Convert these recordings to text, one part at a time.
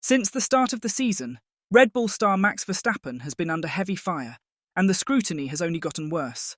Since the start of the season, Red Bull star Max Verstappen has been under heavy fire, and the scrutiny has only gotten worse.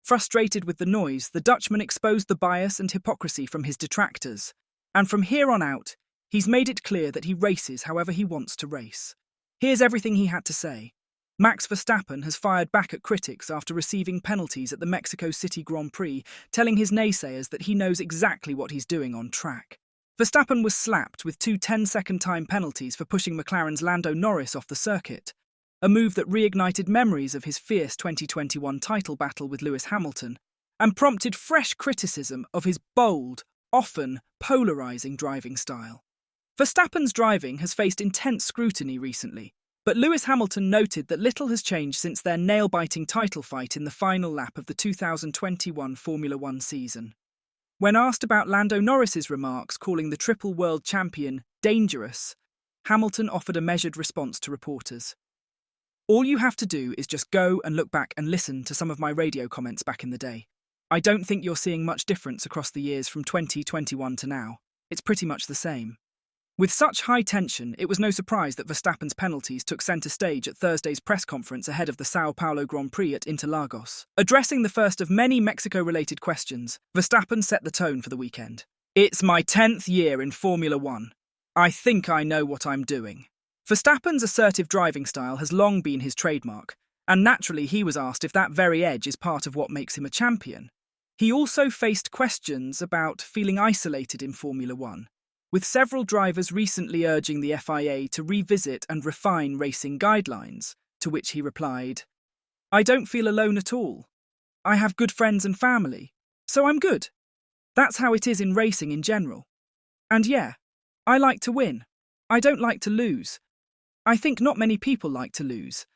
Frustrated with the noise, the Dutchman exposed the bias and hypocrisy from his detractors, and from here on out, he's made it clear that he races however he wants to race. Here's everything he had to say. Max Verstappen has fired back at critics after receiving penalties at the Mexico City Grand Prix, telling his naysayers that he knows exactly what he's doing on track. Verstappen was slapped with two 10-second time penalties for pushing McLaren's Lando Norris off the circuit, a move that reignited memories of his fierce 2021 title battle with Lewis Hamilton, and prompted fresh criticism of his bold, often polarising driving style. Verstappen's driving has faced intense scrutiny recently, but Lewis Hamilton noted that little has changed since their nail-biting title fight in the final lap of the 2021 Formula One season. When asked about Lando Norris's remarks calling the triple world champion dangerous, Hamilton offered a measured response to reporters. "All you have to do is just go and look back and listen to some of my radio comments back in the day. I don't think you're seeing much difference across the years from 2021 to now. It's pretty much the same." With such high tension, it was no surprise that Verstappen's penalties took centre stage at Thursday's press conference ahead of the Sao Paulo Grand Prix at Interlagos. Addressing the first of many Mexico-related questions, Verstappen set the tone for the weekend. "It's my 10th year in Formula One. I think I know what I'm doing." Verstappen's assertive driving style has long been his trademark, and naturally he was asked if that very edge is part of what makes him a champion. He also faced questions about feeling isolated in Formula One, with several drivers recently urging the FIA to revisit and refine racing guidelines, to which he replied, "I don't feel alone at all. I have good friends and family, so I'm good. That's how it is in racing in general. And yeah, I like to win. I don't like to lose. I think not many people like to lose.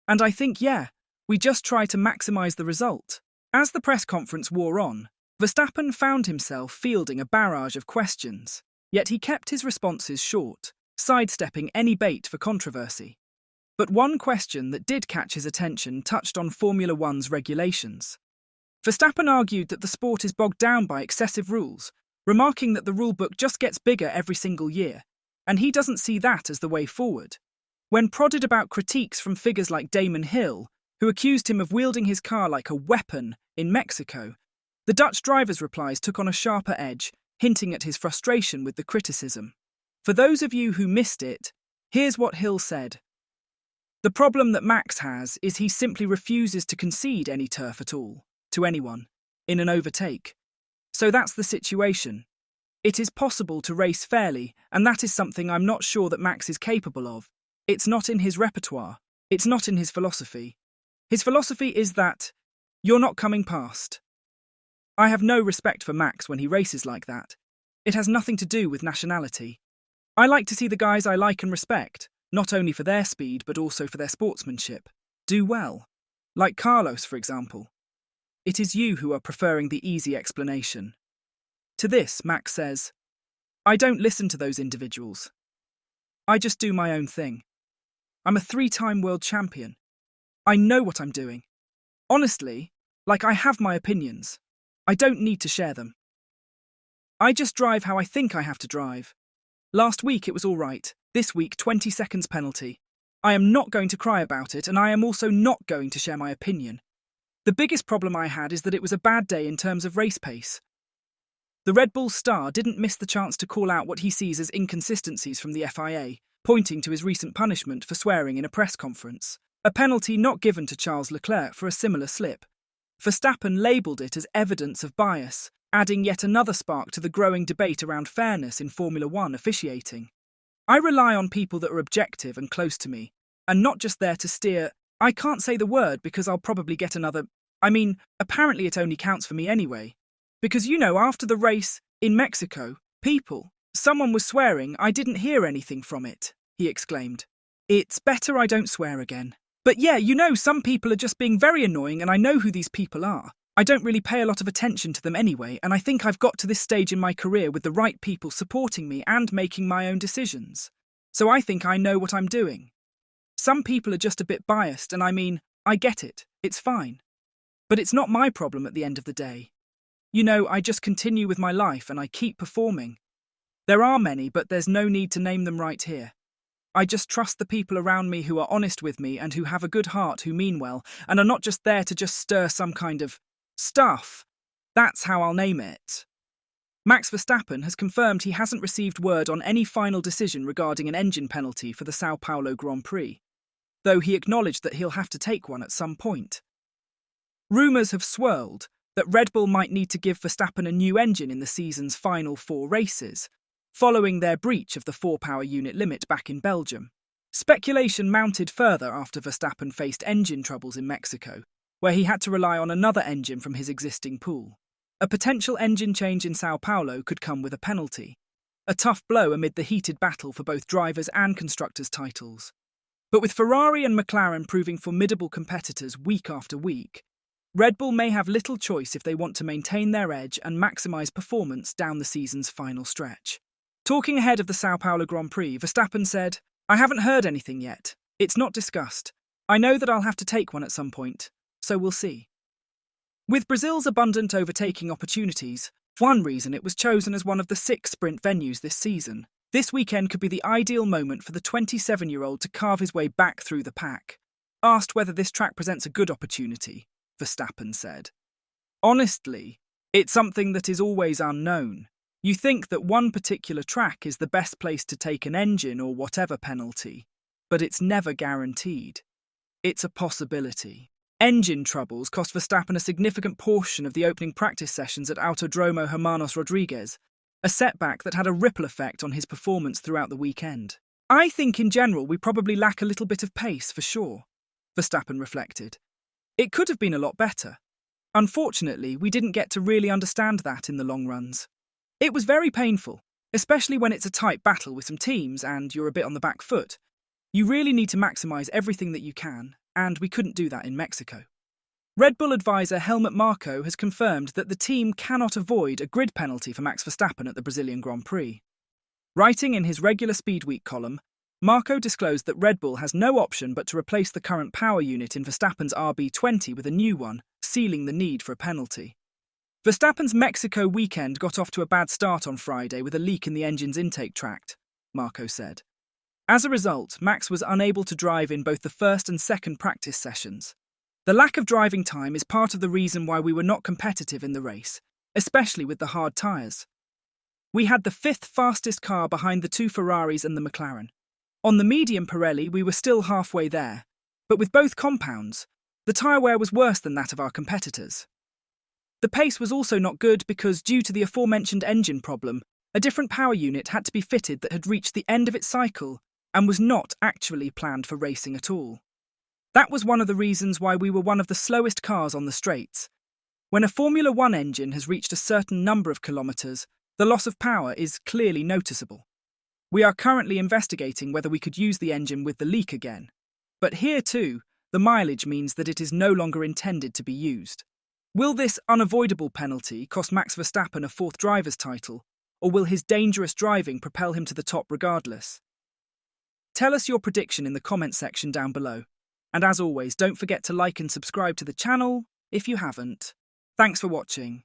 And I think, yeah, we just try to maximise the result." As the press conference wore on, Verstappen found himself fielding a barrage of questions. Yet he kept his responses short, sidestepping any bait for controversy. But one question that did catch his attention touched on Formula One's regulations. Verstappen argued that the sport is bogged down by excessive rules, remarking that the rulebook just gets bigger every single year, and he doesn't see that as the way forward. When prodded about critiques from figures like Damon Hill, who accused him of wielding his car like a weapon in Mexico, the Dutch driver's replies took on a sharper edge, hinting at his frustration with the criticism. For those of you who missed it, here's what Hill said. "The problem that Max has is he simply refuses to concede any turf at all, to anyone, in an overtake. So that's the situation. It is possible to race fairly, and that is something I'm not sure that Max is capable of. It's not in his repertoire. It's not in his philosophy. His philosophy is that you're not coming past." I have no respect for Max when he races like that. It has nothing to do with nationality. I like to see the guys I like and respect, not only for their speed but also for their sportsmanship, do well. Like Carlos, for example. It is you who are preferring the easy explanation. To this, Max says, "I don't listen to those individuals. I just do my own thing. I'm a 3-time world champion. I know what I'm doing. Honestly, I have my opinions. I don't need to share them. I just drive how I think I have to drive. Last week it was all right. This week 20 seconds penalty. I am not going to cry about it, and I am also not going to share my opinion. The biggest problem I had is that it was a bad day in terms of race pace." The Red Bull star didn't miss the chance to call out what he sees as inconsistencies from the FIA, pointing to his recent punishment for swearing in a press conference, a penalty not given to Charles Leclerc for a similar slip. Verstappen labelled it as evidence of bias, adding yet another spark to the growing debate around fairness in Formula One officiating. "I rely on people that are objective and close to me, and not just there to steer. I can't say the word because I'll probably get another. Apparently it only counts for me anyway. Because after the race, in Mexico, someone was swearing, I didn't hear anything from it," he exclaimed. "It's better I don't swear again. But yeah, some people are just being very annoying, and I know who these people are. I don't really pay a lot of attention to them anyway, and I think I've got to this stage in my career with the right people supporting me and making my own decisions. So I think I know what I'm doing. Some people are just a bit biased, and I get it. It's fine. But it's not my problem at the end of the day. I just continue with my life and I keep performing. There are many, but there's no need to name them right here. I just trust the people around me who are honest with me and who have a good heart, who mean well, and are not just there to just stir some kind of stuff. That's how I'll name it. Max Verstappen has confirmed he hasn't received word on any final decision regarding an engine penalty for the Sao Paulo Grand Prix, though he acknowledged that he'll have to take one at some point. Rumours have swirled that Red Bull might need to give Verstappen a new engine in the season's final 4 races, following their breach of the 4-power unit limit back in Belgium. Speculation mounted further after Verstappen faced engine troubles in Mexico, where he had to rely on another engine from his existing pool. A potential engine change in Sao Paulo could come with a penalty, a tough blow amid the heated battle for both drivers' and constructors' titles. But with Ferrari and McLaren proving formidable competitors week after week, Red Bull may have little choice if they want to maintain their edge and maximise performance down the season's final stretch. Talking ahead of the Sao Paulo Grand Prix, Verstappen said, "I haven't heard anything yet. It's not discussed. I know that I'll have to take one at some point, so we'll see." With Brazil's abundant overtaking opportunities, one reason it was chosen as one of the 6 sprint venues this season, this weekend could be the ideal moment for the 27-year-old to carve his way back through the pack. Asked whether this track presents a good opportunity, Verstappen said, "Honestly, it's something that is always unknown. You think that one particular track is the best place to take an engine or whatever penalty, but it's never guaranteed. It's a possibility." Engine troubles cost Verstappen a significant portion of the opening practice sessions at Autodromo Hermanos Rodriguez, a setback that had a ripple effect on his performance throughout the weekend. "I think in general we probably lack a little bit of pace for sure," Verstappen reflected. "It could have been a lot better. Unfortunately, we didn't get to really understand that in the long runs. It was very painful, especially when it's a tight battle with some teams and you're a bit on the back foot. You really need to maximise everything that you can, and we couldn't do that in Mexico." Red Bull advisor Helmut Marko has confirmed that the team cannot avoid a grid penalty for Max Verstappen at the Brazilian Grand Prix. Writing in his regular Speed Week column, Marko disclosed that Red Bull has no option but to replace the current power unit in Verstappen's RB20 with a new one, sealing the need for a penalty. Verstappen's Mexico weekend got off to a bad start on Friday with a leak in the engine's intake tract, Marko said. As a result, Max was unable to drive in both the first and second practice sessions. The lack of driving time is part of the reason why we were not competitive in the race, especially with the hard tyres. We had the 5th fastest car behind the 2 Ferraris and the McLaren. On the medium Pirelli, we were still halfway there, but with both compounds, the tyre wear was worse than that of our competitors. The pace was also not good because, due to the aforementioned engine problem, a different power unit had to be fitted that had reached the end of its cycle and was not actually planned for racing at all. That was one of the reasons why we were one of the slowest cars on the straights. When a Formula One engine has reached a certain number of kilometres, the loss of power is clearly noticeable. We are currently investigating whether we could use the engine with the leak again. But here too, the mileage means that it is no longer intended to be used. Will this unavoidable penalty cost Max Verstappen a 4th driver's title, or will his dangerous driving propel him to the top regardless? Tell us your prediction in the comment section down below. And as always, don't forget to like and subscribe to the channel if you haven't. Thanks for watching.